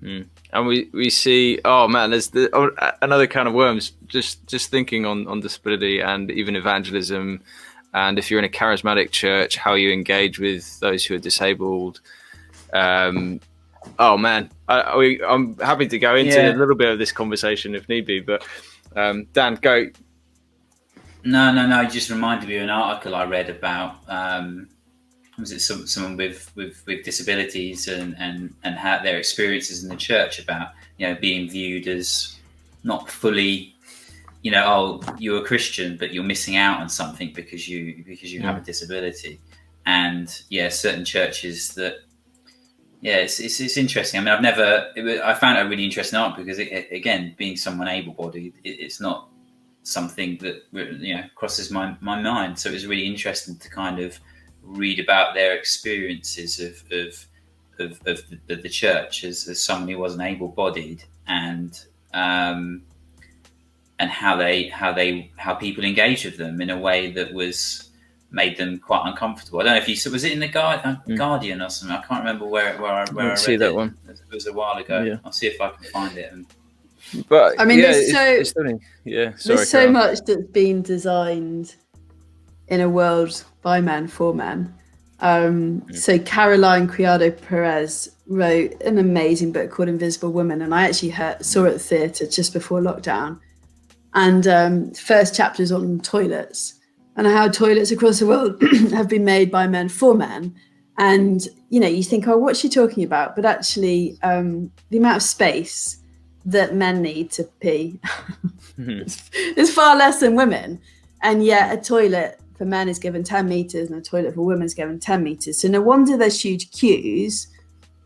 And we see, oh man, there's another kind of worms. Just thinking on disability and even evangelism, and if you're in a charismatic church, how you engage with those who are disabled. Oh man, I'm happy to go into a little bit of this conversation if need be, but Dan, go. No. It just reminded me of an article I read about. Was it someone with disabilities and how their experiences in the church about being viewed as not fully, oh, you're a Christian but you're missing out on something because you have a disability, and certain churches that. Yeah, it's interesting. I mean, I found it a really interesting article because again, being someone able-bodied, it's not something that crosses my mind. So it was really interesting to kind of read about their experiences of the church as someone who wasn't able-bodied, and how people engaged with them in a way that made them quite uncomfortable. I don't know if was it in the Guardian or something? I can't remember where I read see that it. One. It was a while ago. Yeah. I'll see if I can find it. But I mean, there's so much that's been designed in a world by men for men. So Caroline Criado Perez wrote an amazing book called Invisible Women, and I actually saw it at the theatre just before lockdown. And first chapter is on toilets and how toilets across the world have been made by men for men. And you think, oh, what's she talking about? But actually, the amount of space that men need to pee is far less than women, and yet a toilet for men is given 10 meters and a toilet for women is given 10 meters. So no wonder there's huge queues,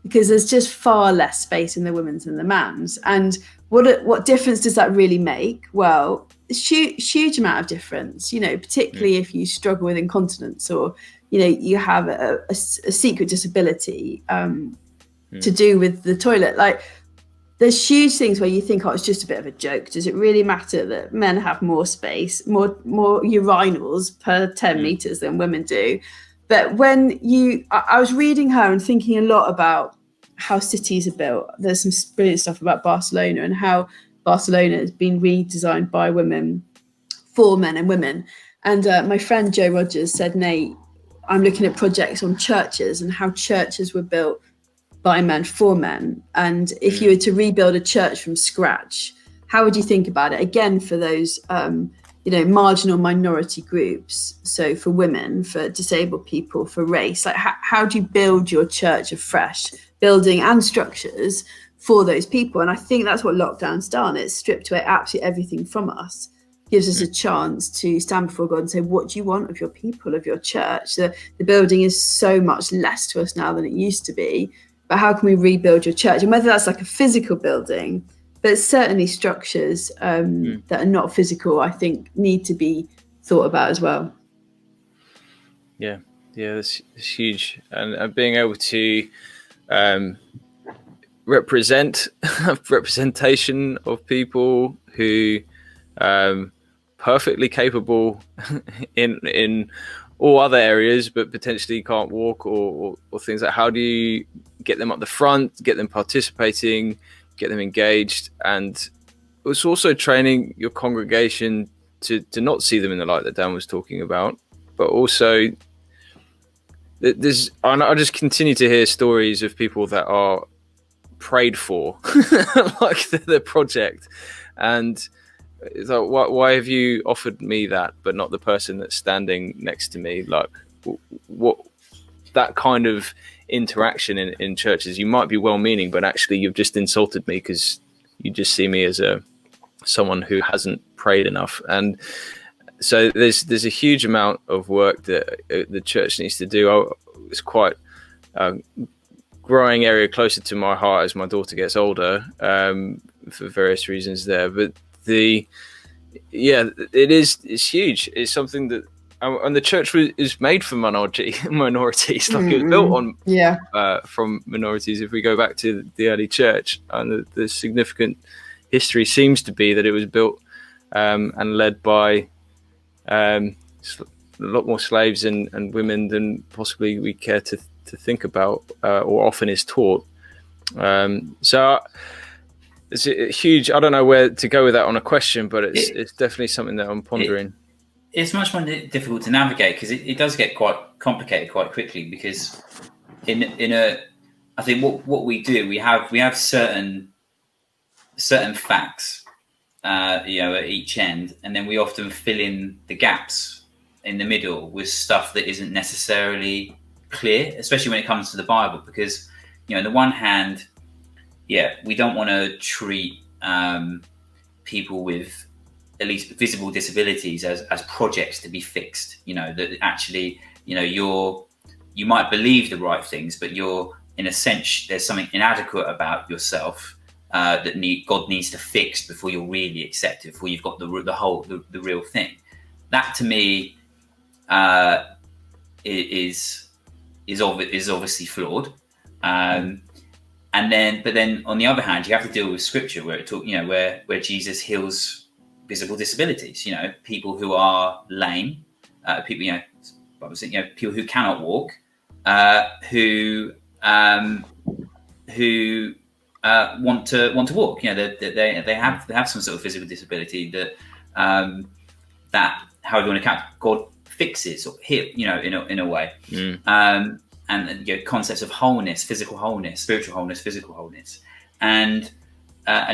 because there's just far less space in the women's than the man's. And what difference does that really make? Well, huge amount of difference, particularly if you struggle with incontinence, or you have a secret disability to do with the toilet. Like, there's huge things where you think, oh, it's just a bit of a joke. Does it really matter that men have more space, more urinals per 10 meters than women do? But I was reading her and thinking a lot about how cities are built. There's some brilliant stuff about Barcelona and how Barcelona has been redesigned by women for men and women. And my friend Joe Rogers said, Nate, I'm looking at projects on churches and how churches were built by men for men. And if you were to rebuild a church from scratch, how would you think about it? Again, for those, marginal minority groups. So for women, for disabled people, for race, like how do you build your church afresh, building and structures for those people? And I think that's what lockdown's done. It's stripped away absolutely everything from us, gives us a chance to stand before God and say, what do you want of your people, of your church? The building is so much less to us now than it used to be. But how can we rebuild your church? And whether that's like a physical building, but certainly structures that are not physical, I think need to be thought about as well. Yeah, that's huge. And being able to representation of people who perfectly capable in all other areas, but potentially can't walk or things like, how do you get them up the front, get them participating, get them engaged? And it's also training your congregation to not see them in the light that Dan was talking about, but also I just continue to hear stories of people that are prayed for like the project, and it's like, why have you offered me that but not the person that's standing next to me? Like, what that kind of interaction in churches, you might be well-meaning, but actually you've just insulted me because you just see me as someone who hasn't prayed enough. And so there's a huge amount of work that the church needs to do. It's quite a growing area closer to my heart as my daughter gets older, for various reasons there. But it's huge. It's something that, and the church is made for minorities. Like, it was built on from minorities. If we go back to the early church, and the significant history seems to be that it was built and led by a lot more slaves and women than possibly we care to think about, or often is taught. So it's a huge. I don't know where to go with that on a question, but it's definitely something that I'm pondering. It's much more difficult to navigate because it does get quite complicated quite quickly. Because I think what we do, we have certain facts, at each end, and then we often fill in the gaps in the middle with stuff that isn't necessarily clear, especially when it comes to the Bible, because on the one hand, we don't want to treat people with at least visible disabilities as projects to be fixed. That actually, you might believe the right things, but you're, in a sense, there's something inadequate about yourself that God needs to fix before you're really accepted, before you've got the real thing. That to me is obviously flawed. But then on the other hand, you have to deal with Scripture where where Jesus heals visible disabilities. People who are lame, people people who cannot walk, who want to walk. They have some sort of physical disability that how do you want to count? God fixes or heal, in a way. And concepts of wholeness, physical wholeness, spiritual wholeness, physical wholeness, and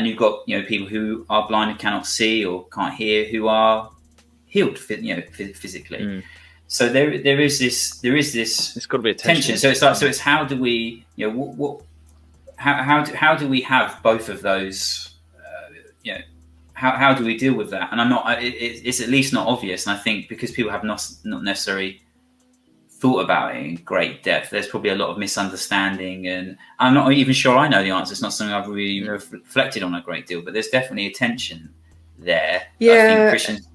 you've got people who are blind and cannot see or can't hear who are healed, physically. So there is this. It's got to be a tension. So it's how do we how do we have both of those? How do we deal with that? And it's at least not obvious. And I think because people have not necessarily thought about it in great depth, there's probably a lot of misunderstanding, and I'm not even sure I know the answer. It's not something I've really reflected on a great deal, but there's definitely a tension there. Yeah. I think Christians.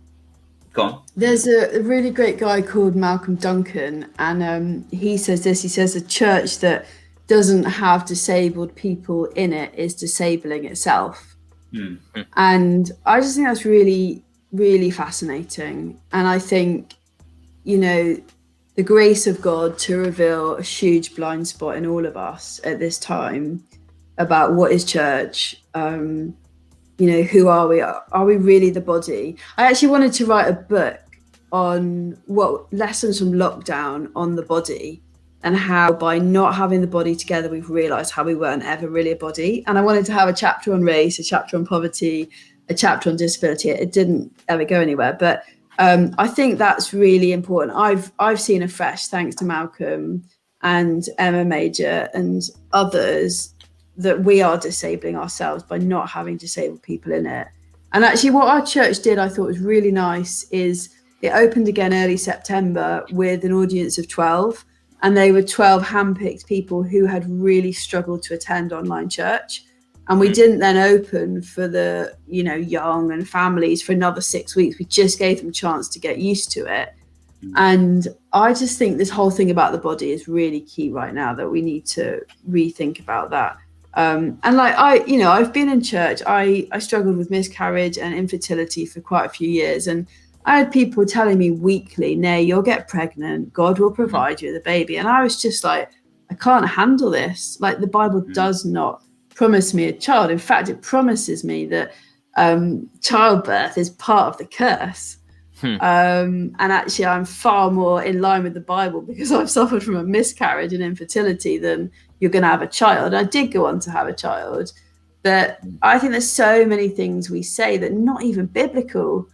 Go on. There's a really great guy called Malcolm Duncan, and he says this. He says a church that doesn't have disabled people in it is disabling itself. And I just think that's really, really fascinating. And I think, the grace of God to reveal a huge blind spot in all of us at this time about what is church, who are we? Are we really the body? I actually wanted to write a book on what lessons from lockdown on the body, and how by not having the body together, we've realised how we weren't ever really a body. And I wanted to have a chapter on race, a chapter on poverty, a chapter on disability. It didn't ever go anywhere, but I think that's really important. I've seen afresh, thanks to Malcolm and Emma Major and others, that we are disabling ourselves by not having disabled people in it. And actually what our church did, I thought was really nice, is it opened again early September with an audience of 12. And they were 12 handpicked people who had really struggled to attend online church. And we didn't then open for the, young and families for another 6 weeks. We just gave them a chance to get used to it. And I just think this whole thing about the body is really key right now, that we need to rethink about that. And I've been in church. I struggled with miscarriage and infertility for quite a few years. And I had people telling me weekly, "Nay, you'll get pregnant. God will provide you with a baby." And I was just like, I can't handle this. Like, the Bible does not promise me a child. In fact, it promises me that childbirth is part of the curse. And actually, I'm far more in line with the Bible because I've suffered from a miscarriage and infertility than you're going to have a child. I did go on to have a child, but I think there's so many things we say that are not even biblical.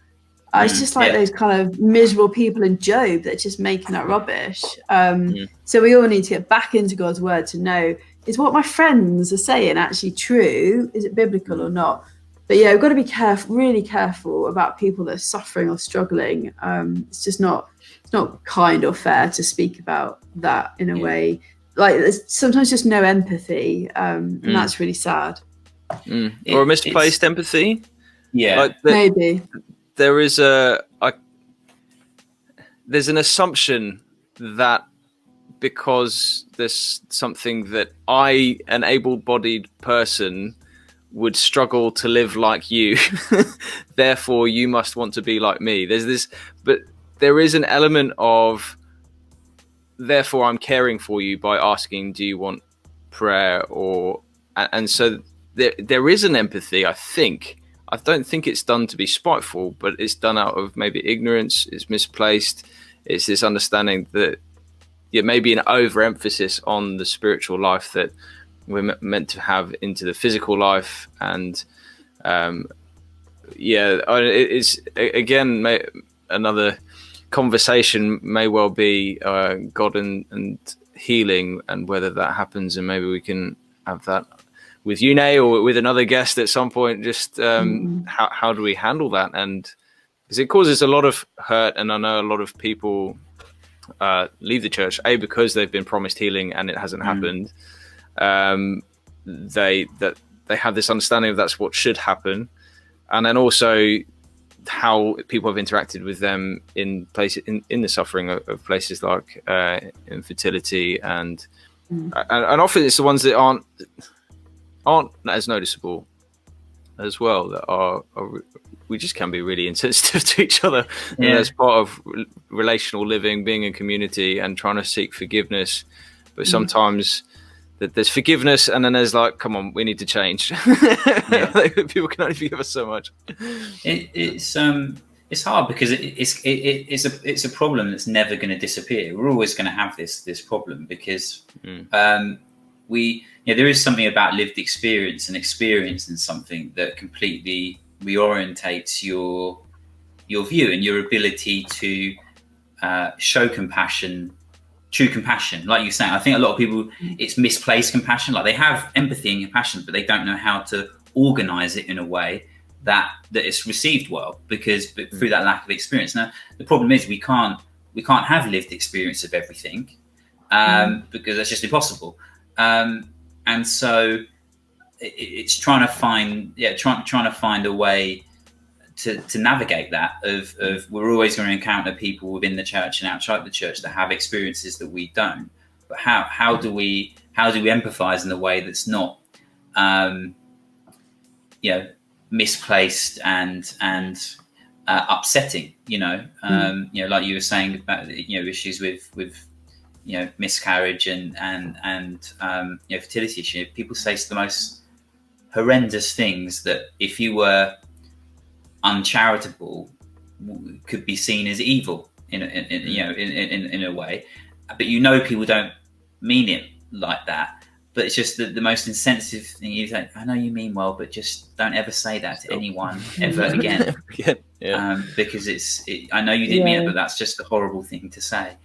It's just like those kind of miserable people in Job that are just making that rubbish. So we all need to get back into God's word to know, is what my friends are saying actually true? Is it biblical or not? But we've got to be really careful about people that are suffering or struggling. It's just not kind or fair to speak about that in a way. Like, there's sometimes just no empathy, and that's really sad. Or misplaced empathy. Yeah, maybe. There is there's an assumption that because there's something that an able-bodied person, would struggle to live like you, therefore you must want to be like me. There's this, but there is an element of, therefore I'm caring for you by asking, do you want prayer or and so there is an empathy. I don't think it's done to be spiteful, but it's done out of maybe ignorance. It's misplaced. It's this understanding that maybe an overemphasis on the spiritual life that we're meant to have into the physical life. And it's again another conversation may well be God and healing, and whether that happens, and maybe we can have that with you, Nay, or with another guest at some point. Just how do we handle that? And because it causes a lot of hurt, and I know a lot of people leave the church because they've been promised healing and it hasn't happened. They have this understanding of that's what should happen, and then also how people have interacted with them in places in the suffering of places like infertility, and often it's the ones that aren't as noticeable as well, that are we just can be really insensitive to each other. And as part of relational living, being in community and trying to seek forgiveness, but sometimes there's forgiveness and then there's like, come on, we need to change. People can only forgive us so much. It's hard because it's a problem that's never going to disappear. We're always going to have this problem because there is something about lived experience and experience in something that completely reorientates your view and your ability to show compassion, true compassion. Like you're saying, I think a lot of people, it's misplaced compassion. Like they have empathy and compassion, but they don't know how to organize it in a way that it's received well, because through that lack of experience. Now, the problem is we can't have lived experience of everything because that's just impossible. And so it's trying to find a way to navigate that of we're always going to encounter people within the church and outside the church that have experiences that we don't. But how do we empathize in a way that's not misplaced and upsetting? Like you were saying about issues with miscarriage and fertility issue. People say the most horrendous things that, if you were uncharitable, could be seen as evil in a way. But people don't mean it like that. But it's just the most insensitive thing. You think, I know you mean well, but just don't ever say that to anyone ever again. Because I know you didn't mean it, but that's just a horrible thing to say.